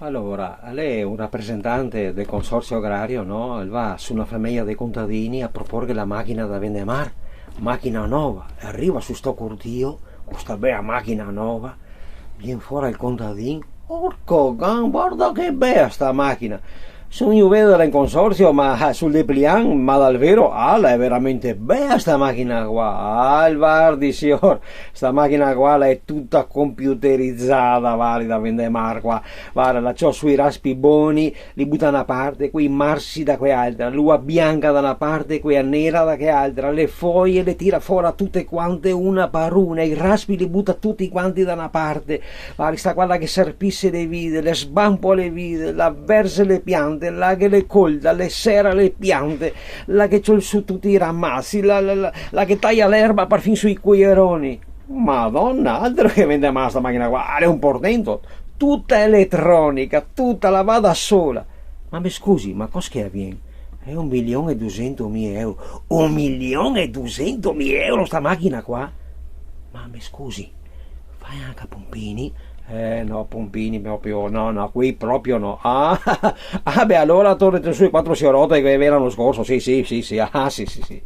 Allora, lei è un rappresentante del consorzio agrario, no? E va su una famiglia dei contadini a proporre la macchina da vendemar, macchina nuova. E arriva su sto cortile, questa bella macchina nuova, viene fuori il contadino. Porco gan, guarda che bella sta macchina! Sono io vedo in consorzio, ma sul depliant, ma dal vero, è veramente bella sta macchina qua. Il guardi, signor, sta macchina qua è tutta computerizzata, valida, vendemar qua. Guarda, la c'ho sui raspi buoni, li butta da una parte, quei marsi da quell'altra, l'ua bianca da una parte, quella nera da che altra, le foglie le tira fuori tutte quante una per una, i raspi li butta tutti quanti da una parte. Guarda, sta qua che serpisse le vide, le sbampo le vide, la verse le piante, la che le colda, le sera le piante, la che c'ho su tutti i ramassi, la che taglia l'erba perfino sui cuoieroni. Madonna, altro che vende mai sta macchina qua, è un portento, tutta elettronica, tutta la va da sola. Ma mi scusi, ma cosa avviene? È 1.200.000 euro. 1.200.000 euro sta macchina qua? Ma mi scusi, fai anche a Pompini? No, Pompini proprio, no, no, qui proprio no. Beh, allora tornate sui quattro siorote che era l'anno scorso, sì, sì, sì, sì, sì, sì, sì.